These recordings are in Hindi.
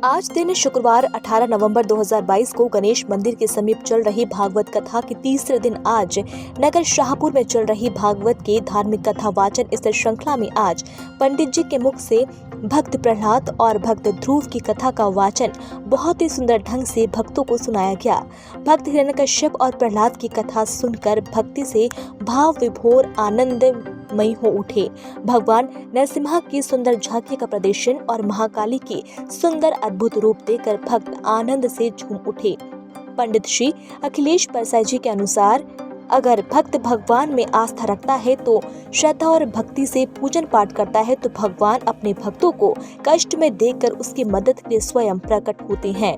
आज दिन शुक्रवार 18 नवंबर 2022 को गणेश मंदिर के समीप चल रही भागवत कथा के तीसरे दिन आज नगर शाहपुर में चल रही भागवत के धार्मिक कथा वाचन इस श्रृंखला में आज पंडित जी के मुख से भक्त प्रहलाद और भक्त ध्रुव की कथा का वाचन बहुत ही सुंदर ढंग से भक्तों को सुनाया गया। भक्त हिरण्यकश्यप और प्रहलाद की कथा सुनकर भक्ति से भाव विभोर आनंदमयी हो उठे। भगवान नरसिम्हा की सुंदर झांकी का प्रदर्शन और महाकाली की सुंदर अद्भुत रूप देखकर भक्त आनंद से झूम उठे। पंडित श्री अखिलेश परसाई जी के अनुसार अगर भक्त भगवान में आस्था रखता है तो श्रद्धा और भक्ति से पूजन पाठ करता है तो भगवान अपने भक्तों को कष्ट में देखकर उसकी मदद के लिए स्वयं प्रकट होते हैं।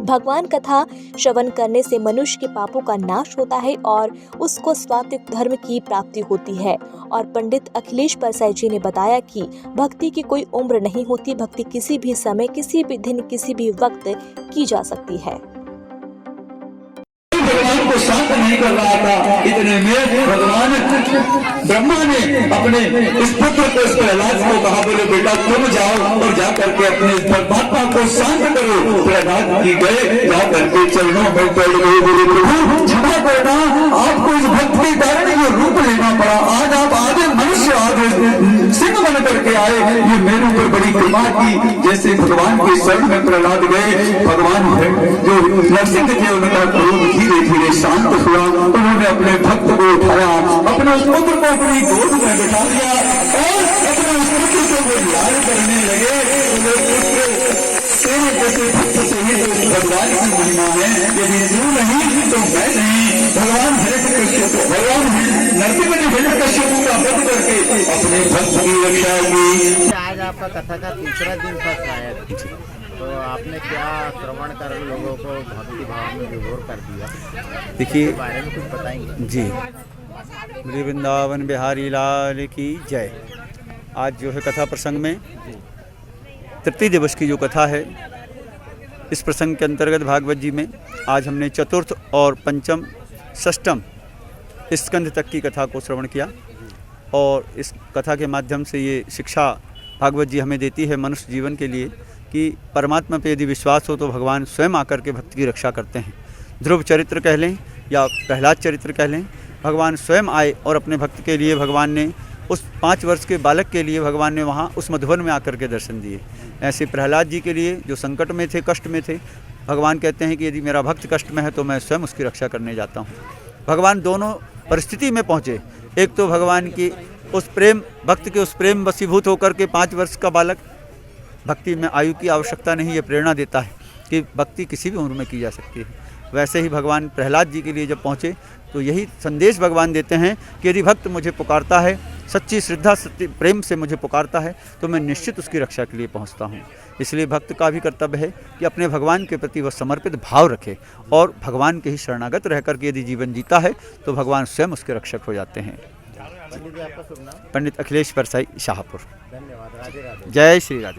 भगवान कथा श्रवण करने से मनुष्य के पापों का नाश होता है और उसको सात्विक धर्म की प्राप्ति होती है। और पंडित अखिलेश परसाई जी ने बताया कि भक्ति की कोई उम्र नहीं होती, भक्ति किसी भी समय, किसी भी दिन, किसी भी वक्त की जा सकती है। भगवान को शांत नहीं कर रहा था, इतने में भगवान ब्रह्मा ने अपने इस पुत्र को, इस प्रहलाद को कहा, बोले बेटा तुम जाओ और जा करके अपने परमात्मा को शांत करो। प्रहलाद जी गए, जा करके चरणों में पड़ गए, बोले प्रभु क्षमा करना, आपको इस भक्त के कारण ये रूप लेना पड़ा। आज आप आधे मनुष्य आधे सिंह बन करके आए, ये मेरे ऊपर बड़ी कृपा की। जैसे भगवान के शरण में प्रहलाद गए, भगवान जो नरसिंह थे उनका क्रोध धीरे धीरे शांत हुआ। उन्होंने अपने भक्त को उठाया, अपने उस पुत्र को अपनी गोद में बिठा दिया और अपने उस पुत्र को वो लाल करने लगे। तेरे जैसे भक्त से ही तो भगवान की महिमा है, यदि तू नहीं तो मैं नहीं। भगवान हिरण्यकश्यप, भगवान नरसिंह ने हिरण्यकश्यप का वध करके अपने भक्त की रक्षा की। आज आपका कथा का तीसरा दिन था शायद, तो आपने क्या श्रवण कर लोगों को भक्ति भाव में विभोर कर दिया? देखिए, बारे में कुछ बताएंगे जी। श्री वृंदावन बिहारी लाल की जय। आज जो है कथा प्रसंग में तृतीय दिवस की जो कथा है, इस प्रसंग के अंतर्गत भागवत जी में आज हमने चतुर्थ और पंचम षष्टम स्कंध तक की कथा को श्रवण किया। और इस कथा के माध्यम से ये शिक्षा भागवत जी हमें देती है मनुष्य जीवन के लिए कि परमात्मा पे यदि विश्वास हो तो भगवान स्वयं आकर के भक्त की रक्षा करते हैं। ध्रुव चरित्र कह लें या प्रहलाद चरित्र कह लें, भगवान स्वयं आए और अपने भक्त के लिए भगवान ने उस 5 वर्ष के बालक के लिए भगवान ने वहाँ उस मधुवन में आकर के दर्शन दिए। ऐसे प्रहलाद जी के लिए जो संकट में थे, कष्ट में थे, भगवान कहते हैं कि यदि मेरा भक्त कष्ट में है तो मैं स्वयं उसकी रक्षा करने जाता हूँ। भगवान दोनों परिस्थिति में पहुँचे। एक तो भगवान की उस प्रेम, भक्त के उस प्रेम वशीभूत होकर के 5 वर्ष का बालक, भक्ति में आयु की आवश्यकता नहीं, ये प्रेरणा देता है कि भक्ति किसी भी उम्र में की जा सकती है। वैसे ही भगवान प्रहलाद जी के लिए जब पहुँचे तो यही संदेश भगवान देते हैं कि यदि भक्त मुझे पुकारता है, सच्ची श्रद्धा सच्ची प्रेम से मुझे पुकारता है तो मैं निश्चित उसकी रक्षा के लिए पहुंचता हूं। इसलिए भक्त का भी कर्तव्य है कि अपने भगवान के प्रति वह समर्पित भाव रखे और भगवान के ही शरणागत रह करके यदि जीवन जीता है तो भगवान स्वयं उसके रक्षक हो जाते हैं। पंडित जी, आपका शुभ नाम? पंडित अखिलेश परसाई, शाहपुर। धन्यवाद। राधे राधे। जय श्री राधे।